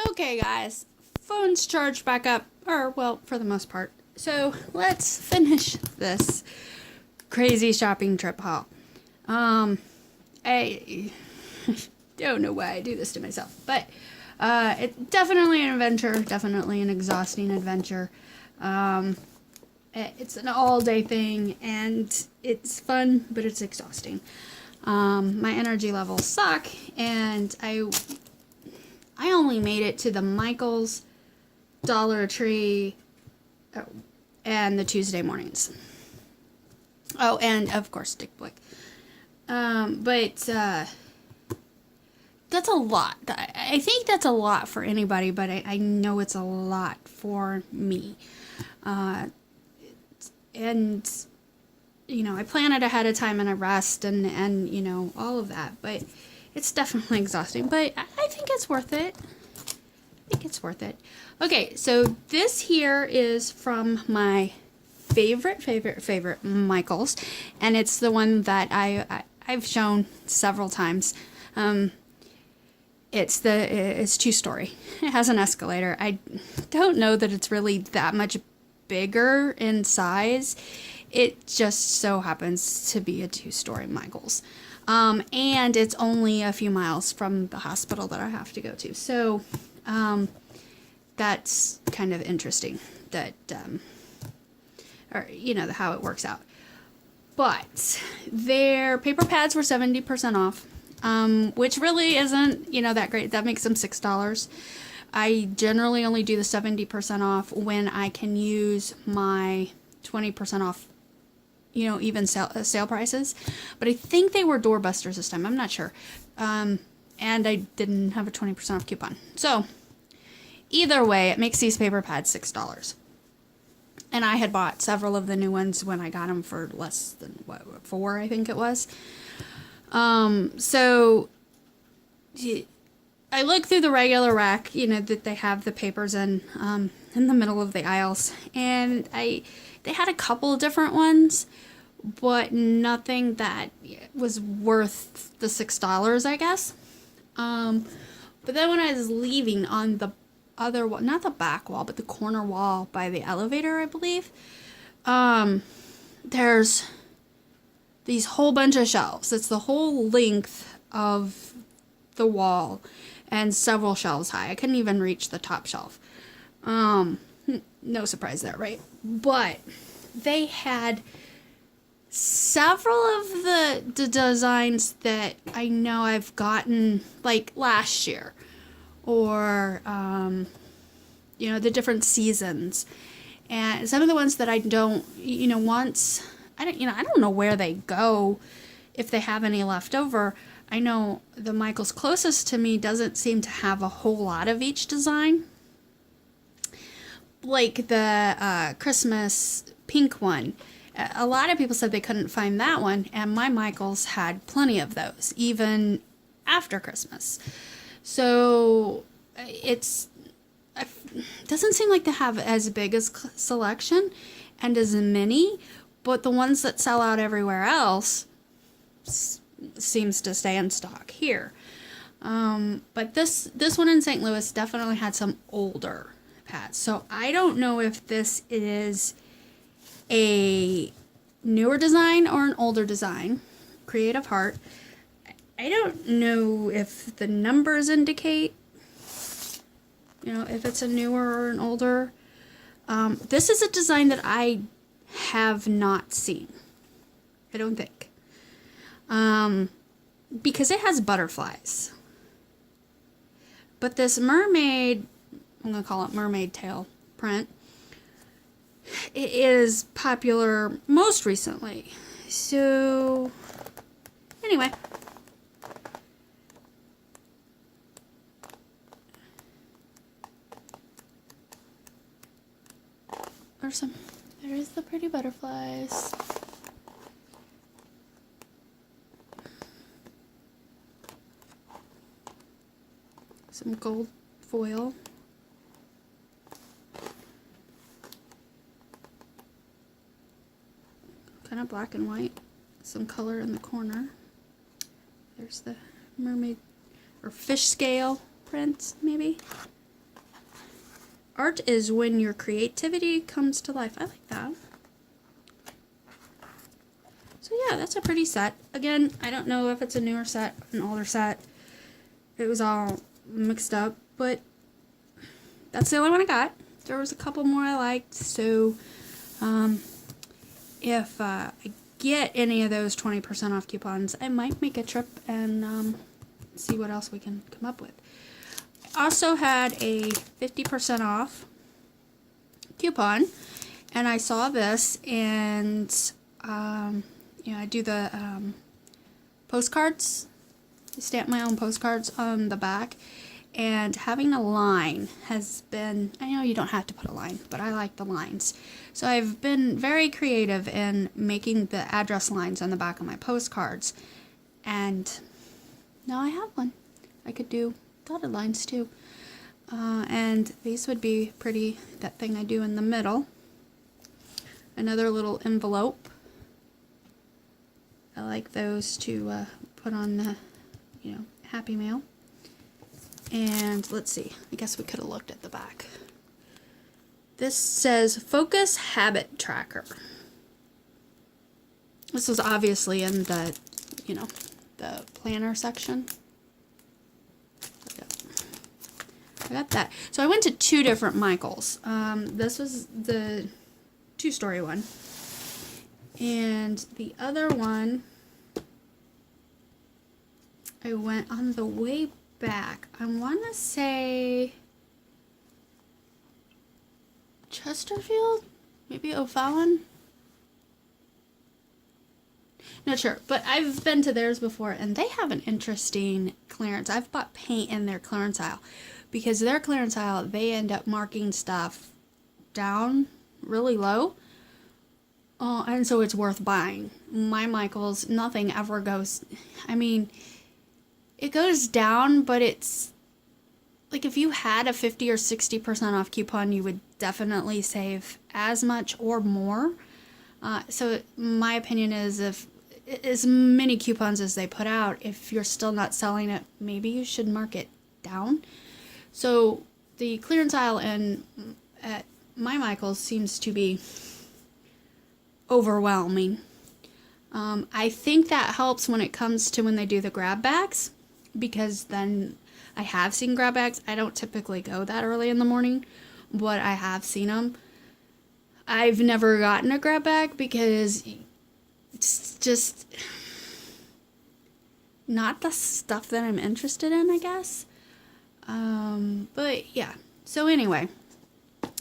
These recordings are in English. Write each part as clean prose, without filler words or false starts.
Okay, guys, phone's charged back up, or well, for the most part. So let's finish this crazy shopping trip haul. I don't know why I do this to myself, but it's definitely an adventure, definitely an exhausting adventure. It's an all-day thing, and it's fun, but it's exhausting. My energy levels suck, and I only made it to the Michaels, Dollar Tree, and the Tuesday mornings. Oh, and of course Blick. But that's a lot. I think that's a lot for anybody, but I know it's a lot for me. And I plan it ahead of time and I rest and all of that, but it's definitely exhausting, but I think it's worth it. Okay, so this here is from my favorite Michaels, and it's the one that I've shown several times. It's two-story. It has an escalator. I don't know that it's really that much bigger in size. It just so happens to be a two-story Michaels. And it's only a few miles from the hospital that I have to go to. So, that's kind of interesting that, how it works out. But their paper pads were 70% off, which really isn't, that great. That makes them $6. I generally only do the 70% off when I can use my 20% off, even sale prices. But I think they were doorbusters this time. I'm not sure. And I didn't have a 20% off coupon. So either way, it makes these paper pads $6. And I had bought several of the new ones when I got them for less than, $4, I think it was. So I looked through the regular rack, that they have the papers in the middle of the aisles. And they had a couple of different ones, but nothing that was worth the $6, I guess. But then when I was leaving on the other wall, not the back wall, but the corner wall by the elevator, I believe, there's these whole bunch of shelves. It's the whole length of the wall and several shelves high. I couldn't even reach the top shelf. No surprise there, right? But they had several of the designs that I know I've gotten like last year, or the different seasons, and some of the ones that I don't, I don't know where they go, if they have any left over. I know the Michaels closest to me doesn't seem to have a whole lot of each design, like the Christmas pink one. A lot of people said they couldn't find that one, and my Michaels had plenty of those, even after Christmas. So it doesn't seem like they have as big a selection and as many, but the ones that sell out everywhere else seems to stay in stock here. But this one in St. Louis definitely had some older pads. So I don't know if this is a newer design or an older design. Creative Heart. I don't know if the numbers indicate, if it's a newer or an older. This is a design that I have not seen. I don't think. Because it has butterflies. But this mermaid, I'm going to call it mermaid tail print, it is popular most recently. So, anyway. There's the pretty butterflies. Some gold foil. Kind of black and white. Some color in the corner. There's the mermaid or fish scale print, maybe. Art is when your creativity comes to life. I like that. So yeah, that's a pretty set. Again, I don't know if it's a newer set, an older set. It was all mixed up, but that's the only one I got. There was a couple more I liked, so if I get any of those 20% off coupons, I might make a trip and see what else we can come up with. I also had a 50% off coupon, and I saw this, and you know, I do the postcards. I stamp my own postcards on the back, and having a line has been, I know you don't have to put a line, but I like the lines. So I've been very creative in making the address lines on the back of my postcards, and now I have one. I could do dotted lines too. And these would be pretty, that thing I do in the middle. Another little envelope. I like those to put on the, you know, Happy Mail. And let's see, I guess we could have looked at the back. This says Focus Habit Tracker. This was obviously in the, you know, the planner section. I got that. So I went to two different Michaels. This was the 2-story one. And the other one, I went on the way back. I want to say Chesterfield? Maybe O'Fallon? Not sure, but I've been to theirs before, and they have an interesting clearance. I've bought paint in their clearance aisle, because their clearance aisle, they end up marking stuff down really low, and so it's worth buying. My Michaels, nothing ever goes, I mean, it goes down, but it's, like if you had a 50 or 60% off coupon, you would definitely save as much or more. So my opinion is, if as many coupons as they put out, if you're still not selling it, maybe you should mark it down. So the clearance aisle at my Michaels seems to be overwhelming. I think that helps when it comes to when they do the grab bags, because then I have seen grab bags. I don't typically go that early in the morning, but I have seen them. I've never gotten a grab bag because it's just not the stuff that I'm interested in, I guess. But yeah. So anyway,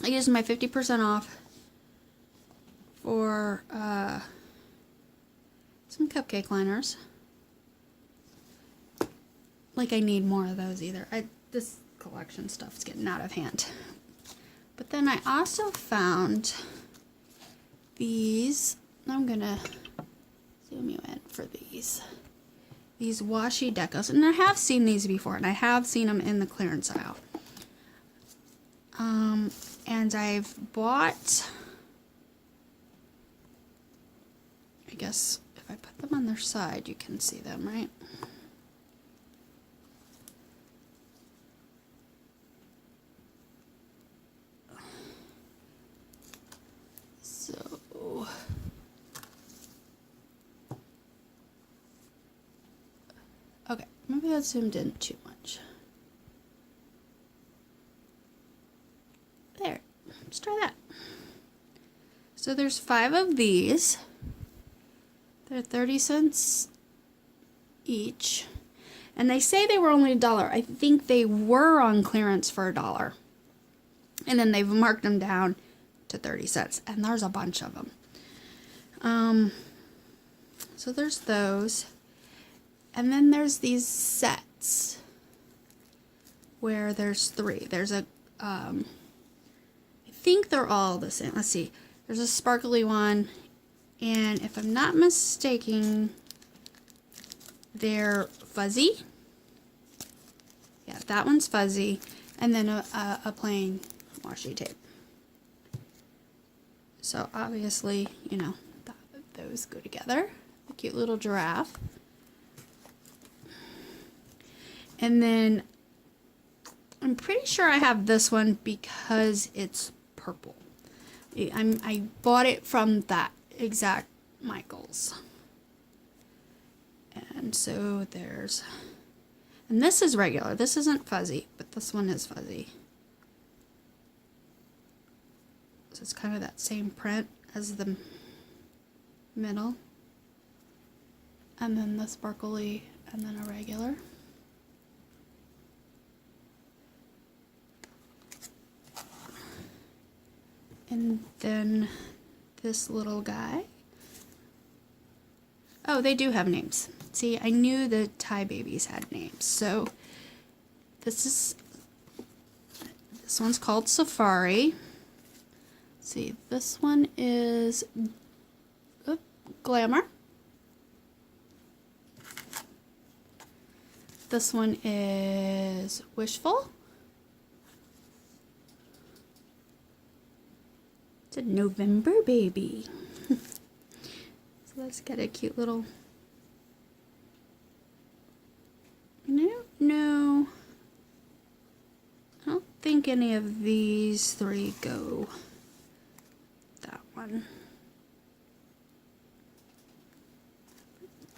I used my 50% off for some cupcake liners. Like I need more of those either. This collection stuff's getting out of hand. But then I also found these. I'm gonna zoom you in for these. These washi decos, and I have seen these before, and I have seen them in the clearance aisle. And I've bought, I guess if I put them on their side, you can see them, right? So, okay, maybe that zoomed in too much. There, let's try that. So there's 5 of these. They're 30 cents each. And they say they were only $1. I think they were on clearance for $1. And then they've marked them down to 30 cents. And there's a bunch of them. So there's those. And then there's these sets where there's 3. There's a, I think they're all the same. Let's see. There's a sparkly one, and if I'm not mistaken, they're fuzzy. Yeah, that one's fuzzy, and then a plain washi tape. So obviously, you know, those go together. A cute little giraffe. And then I'm pretty sure I have this one because it's purple. I bought it from that exact Michaels. And so there's, and this is regular. This isn't fuzzy, but this one is fuzzy. So it's kind of that same print as the middle. And then the sparkly, and then a regular. And then this little guy. Oh, they do have names. See, I knew the Thai babies had names. So this one's called Safari. See, this one is Glamour. This one is Wishful. It's a November baby. So let's get a cute little... And I don't know... I don't think any of these three go that one.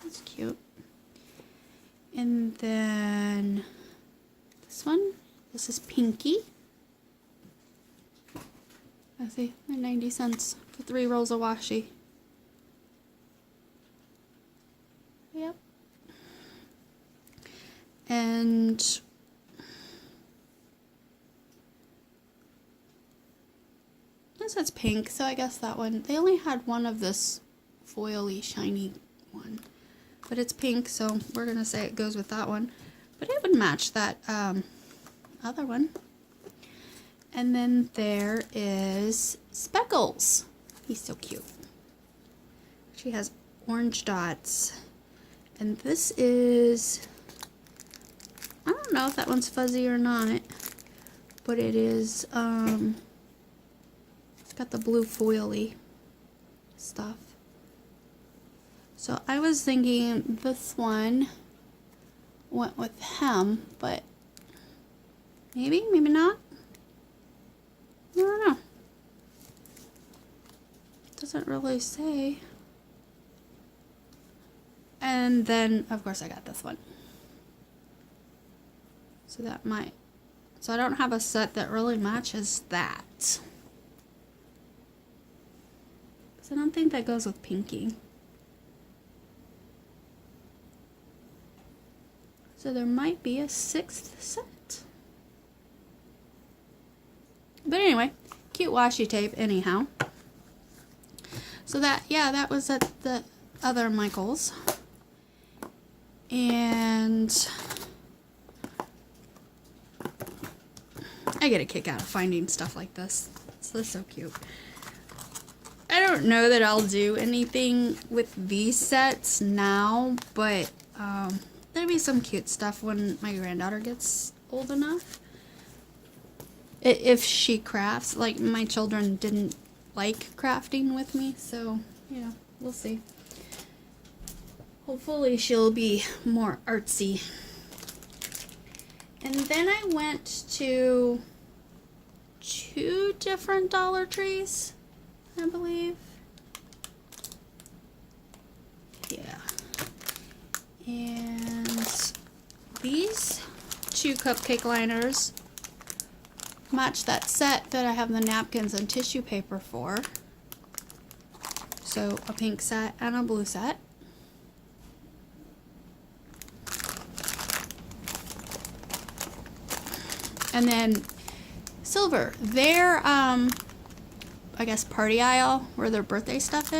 That's cute. And then this one. This is Pinky. I see, they're 90 cents for 3 rolls of washi. Yep. And this is pink, so I guess that one. They only had one of this foily, shiny one. But it's pink, so we're gonna say it goes with that one. But it would match that other one. And then there is Speckles. He's so cute. She has orange dots. And this is, I don't know if that one's fuzzy or not, but it is, it's got the blue foily stuff. So I was thinking this one went with him, but maybe, maybe not. I don't know. Doesn't really say. And then, of course, I got this one. So that might... So I don't have a set that really matches that. Because I don't think that goes with Pinky. So there might be a 6th set. But anyway, cute washi tape anyhow. So that, yeah, that was at the other Michaels. And I get a kick out of finding stuff like this. It's so cute. I don't know that I'll do anything with these sets now, but there'll be some cute stuff when my granddaughter gets old enough. If she crafts, like my children didn't like crafting with me, so yeah, we'll see. Hopefully she'll be more artsy. And then I went to 2 different Dollar Trees, I believe. Yeah. And these 2 cupcake liners match that set that I have the napkins and tissue paper for. So a pink set and a blue set. And then silver. Their I guess party aisle where their birthday stuff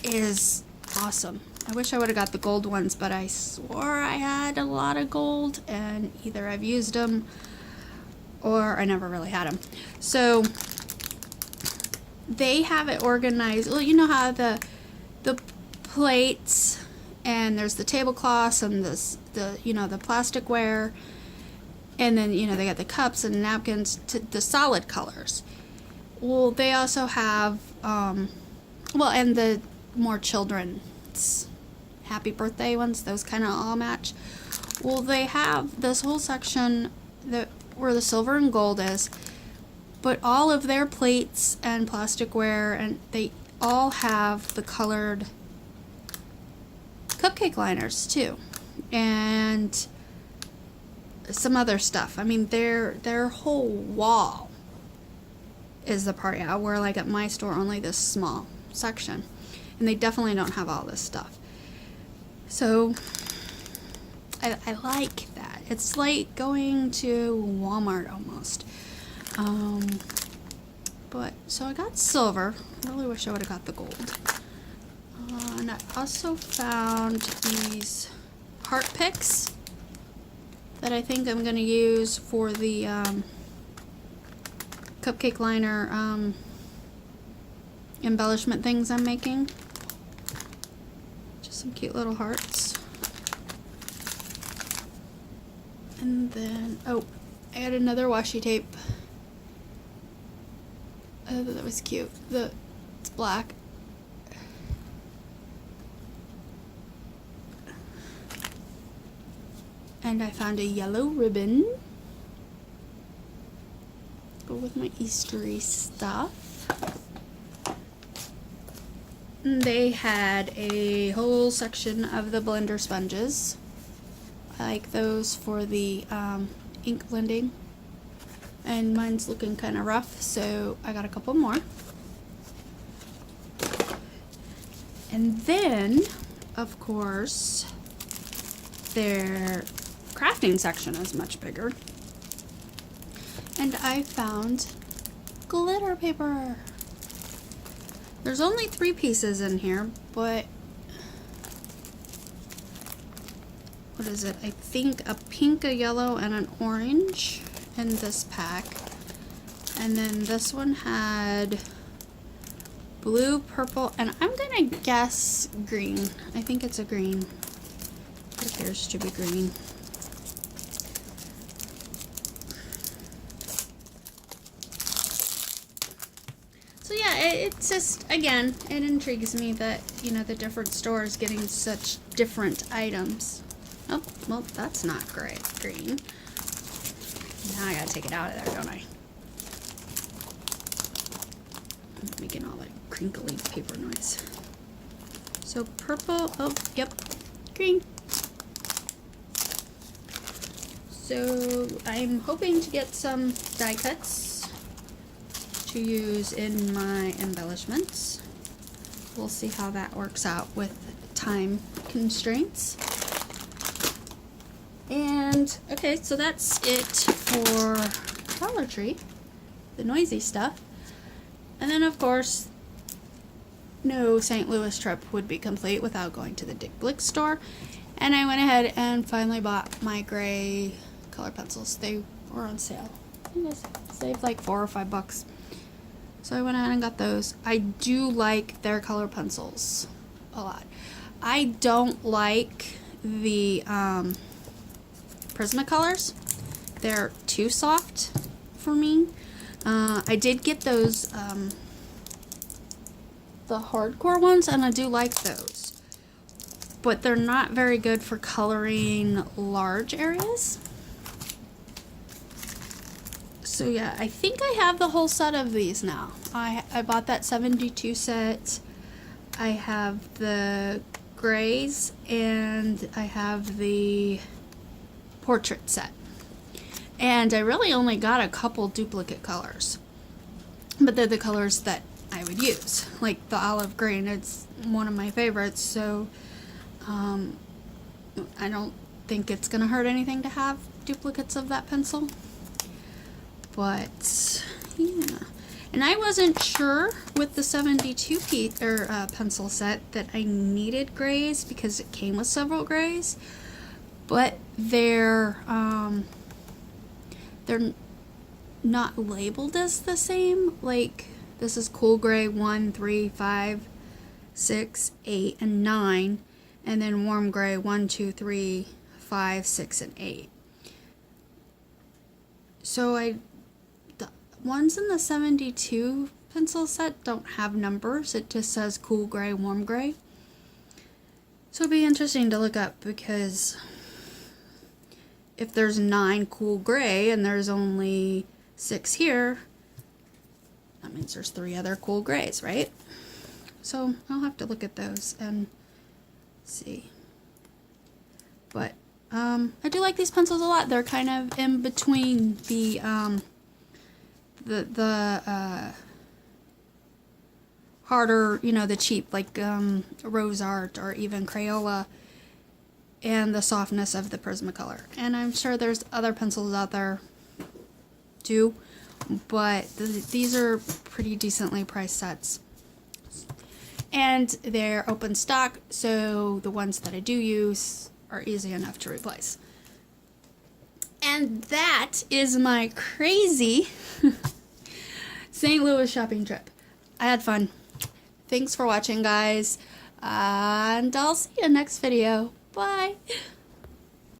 is awesome. I wish I would have got the gold ones, but I swore I had a lot of gold and either I've used them or I never really had them. So they have it organized. Well, you know how the plates and there's the tablecloths and the plasticware, and then they got the cups and napkins to the solid colors. Well, they also have and the more children's happy birthday ones, those kind of all match. Well, they have this whole section where the silver and gold is. But all of their plates and plasticware, and they all have the colored cupcake liners too, and some other stuff. I mean, their whole wall is the part, yeah, where like at my store only this small section, and they definitely don't have all this stuff. So I like that. It's like going to Walmart almost. But so I got silver. I really wish I would have got the gold. And I also found these heart picks that I think I'm going to use for the cupcake liner embellishment things I'm making. Just some cute little hearts. And then, oh, I got another washi tape. Oh, that was cute. It's black. And I found a yellow ribbon. Go with my Eastery stuff. And they had a whole section of the blender sponges. I like those for the ink blending. And mine's looking kind of rough, so I got a couple more. And then, of course, their crafting section is much bigger. And I found glitter paper. There's only 3 pieces in here, but what is it? I think a pink, a yellow, and an orange in this pack. And then this one had blue, purple, and I'm gonna guess green. I think it's a green. It appears to be green. So yeah, it's just, again, it intrigues me that, you know, the different stores getting such different items. Oh, well, that's not great. Green. Now I gotta take it out of there, don't I? I'm making all that crinkly paper noise. So purple, oh, yep, green. So I'm hoping to get some die cuts to use in my embellishments. We'll see how that works out with time constraints. And okay, so that's it for Dollar Tree, the noisy stuff. And then of course, no St. Louis trip would be complete without going to the Blick store. And I went ahead and finally bought my gray color pencils. They were on sale. I saved like $4 or $5. So I went ahead and got those. I do like their color pencils a lot. I don't like the Prismacolors. They're too soft for me. I did get those the hardcore ones, and I do like those, but they're not very good for coloring large areas. So yeah, I think I have the whole set of these now. I bought that 72 set. I have the grays and I have the portrait set. And I really only got a couple duplicate colors, but they're the colors that I would use. Like the olive green, it's one of my favorites, so I don't think it's gonna hurt anything to have duplicates of that pencil. But yeah, and I wasn't sure with the 72 piece pencil set that I needed grays because it came with several grays, but they're not labeled as the same. Like this is cool gray 1, 3, 5, 6, 8, and 9, and then warm gray 1, 2, 3, 5, 6, and 8. So the ones in the 72 pencil set don't have numbers. It just says cool gray, warm gray. So it'd be interesting to look up because if there's 9 cool gray and there's only 6 here, that means there's 3 other cool grays, right? So I'll have to look at those and see. But I do like these pencils a lot. They're kind of in between the harder, you know, the cheap, like Rose Art or even Crayola, and the softness of the Prismacolor. And I'm sure there's other pencils out there too, but these are pretty decently priced sets. And they're open stock, so the ones that I do use are easy enough to replace. And that is my crazy St. Louis shopping trip. I had fun. Thanks for watching, guys, and I'll see you next video. Bye.